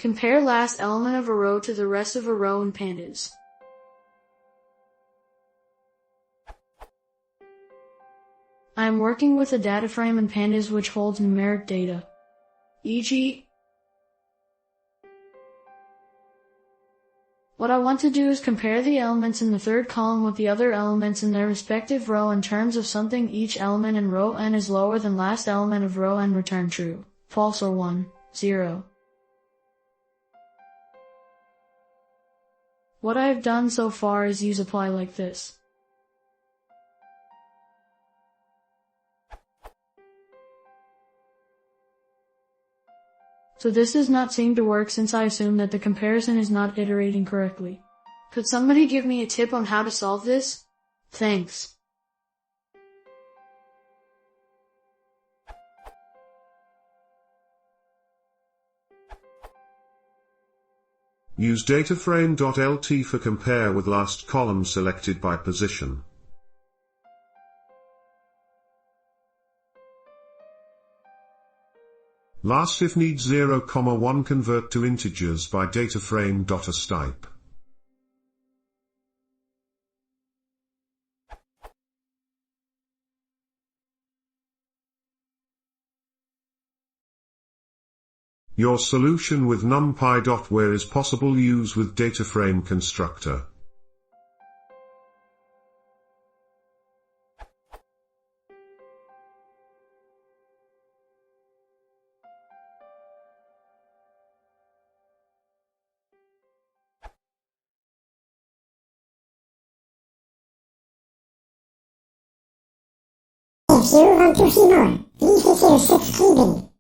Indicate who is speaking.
Speaker 1: Compare last element of a row to the rest of a row in pandas. I am working with a data frame in pandas which holds numeric data, e.g. What I want to do is compare the elements in the third column with the other elements in their respective row in terms of something each element in row n is lower than last element of row n. Return true, false or 1, 0. What I have done so far is use apply like this. So this does not seem to work since I assume that the comparison is not iterating correctly. Could somebody give me a tip on how to solve this? Thanks.
Speaker 2: Use dataframe.lt for compare with last column selected by position. Last if needs 0, 1 convert to integers by dataframe.astype. Your solution with numpy. Where is possible use with dataframe constructor.
Speaker 3: If you want to see more, please consider subscribing.